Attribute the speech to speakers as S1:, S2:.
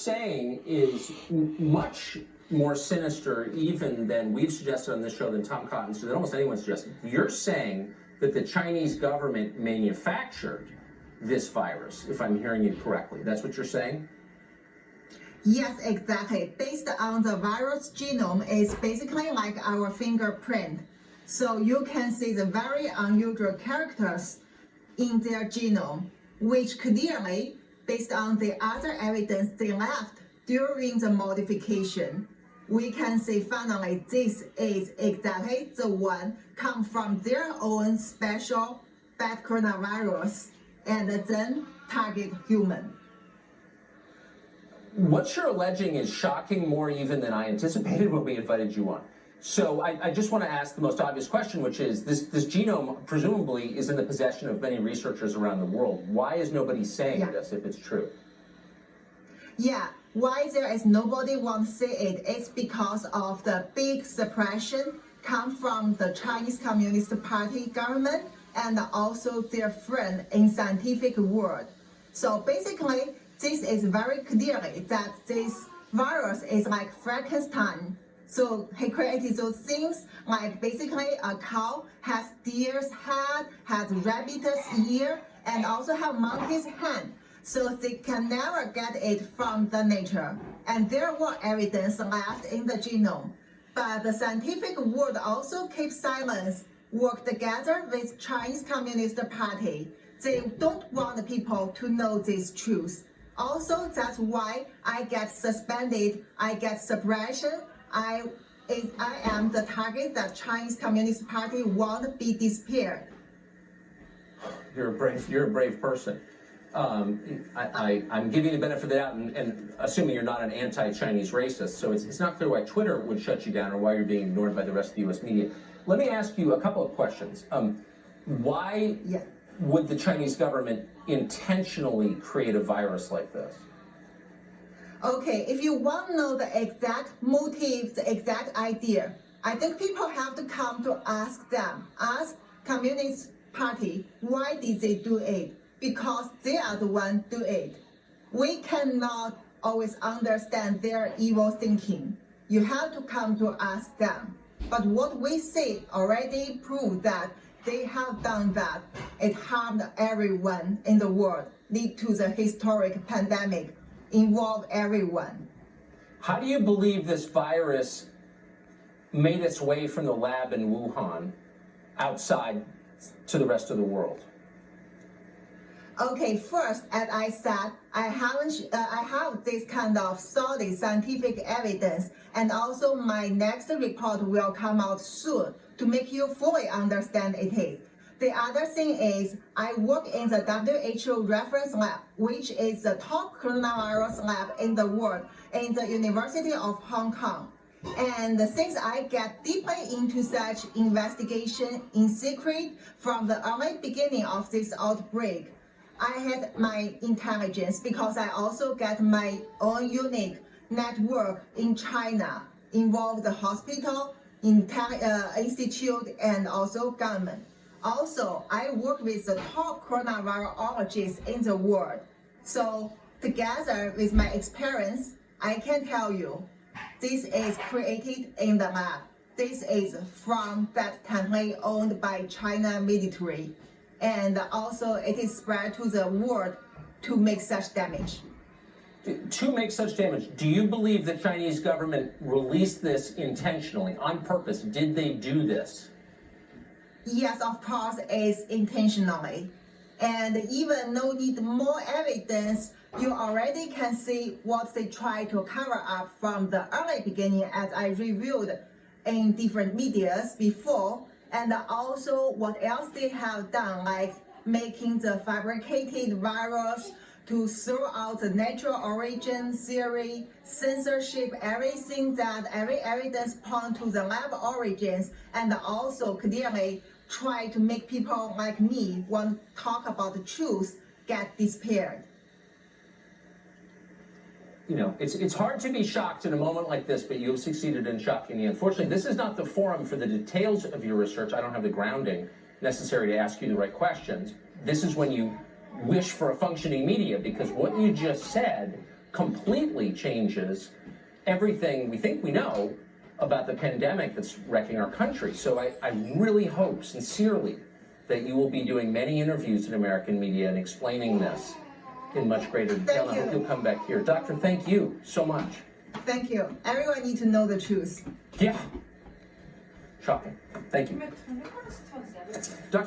S1: Saying is much more sinister even than we've suggested on this show, than Tom Cotton, than almost anyone suggested. You're saying that the Chinese government manufactured this virus, if I'm hearing you correctly. That's what you're saying?
S2: Yes, exactly. Based on the virus genome, it's basically like our fingerprint. So you can see the very unusual characters in their genome, which clearly, based on the other evidence they left during the modification, we can say finally this is exactly the one come from their own special bad coronavirus and then target human.
S1: What you're alleging is shocking more even than I anticipated when we invited you on. So I just want to ask the most obvious question, which is this genome presumably is in the possession of many researchers around the world. Why is nobody saying this if it's true?
S2: Yeah, why there is nobody want to say it? It's because of the big suppression come from the Chinese Communist Party government and also their friend in scientific world. So basically, this is very clearly that this virus is like Frankenstein. So he created those things like basically a cow has deer's head, has rabbit's ear, and also have monkey's hand. So they can never get it from the nature. And there were evidence left in the genome. But the scientific world also keeps silence, work together with Chinese Communist Party. They don't want people to know this truth. Also, that's why I get suspended, I get suppression, I am the target that Chinese Communist Party want to be disappeared.
S1: You're a brave person. I'm giving you the benefit of the doubt and assuming you're not an anti-Chinese racist, so it's not clear why Twitter would shut you down or why you're being ignored by the rest of the U.S. media. Let me ask you a couple of questions. Why would the Chinese government intentionally create a virus like this?
S2: Okay, if you want to know the exact motive, the exact idea, I think people have to come to ask them, ask Communist Party, why did they do it? Because they are the one do it. We cannot always understand their evil thinking. You have to come to ask them. But what we see already proved that they have done that. It harmed everyone in the world, lead to the historic pandemic, involve everyone.
S1: How do you believe this virus made its way from the lab in Wuhan outside to the rest of the world?
S2: Okay, first, as I said, I have this kind of solid scientific evidence, and also my next report will come out soon to make you fully understand it. The other thing is, I work in the WHO reference lab, which is the top coronavirus lab in the world, in the University of Hong Kong. And since I get deeply into such investigation in secret from the early beginning of this outbreak, I had my intelligence because I also get my own unique network in China, involve the hospital, institute, and also government. Also, I work with the top coronavirologists in the world. So together with my experience, I can tell you, this is created in the lab. This is from that country owned by China military. And also it is spread to the world to make such damage.
S1: To make such damage, do you believe the Chinese government released this intentionally, on purpose? Did they do this?
S2: Yes, of course, it's intentionally. And even no need more evidence, you already can see what they try to cover up from the early beginning, as I reviewed in different medias before. And also what else they have done, like making the fabricated virus to throw out the natural origin theory, censorship, everything that every evidence point to the lab origins, and also clearly try to make people like me want to talk about the truth get disappeared.
S1: You know, it's hard to be shocked in a moment like this, but you have succeeded in shocking me. Unfortunately, this is not the forum for the details of your research. I don't have the grounding necessary to ask you the right questions. This is when you wish for a functioning media, because what you just said completely changes everything we think we know about the pandemic that's wrecking our country. So I really hope, sincerely, that you will be doing many interviews in American media and explaining this in much greater detail.
S2: Thank
S1: I hope
S2: you.
S1: you'll come back here. Doctor, thank you so much.
S2: Thank you. Everyone needs to know the truth.
S1: Yeah. Shocking. Thank you. Dr.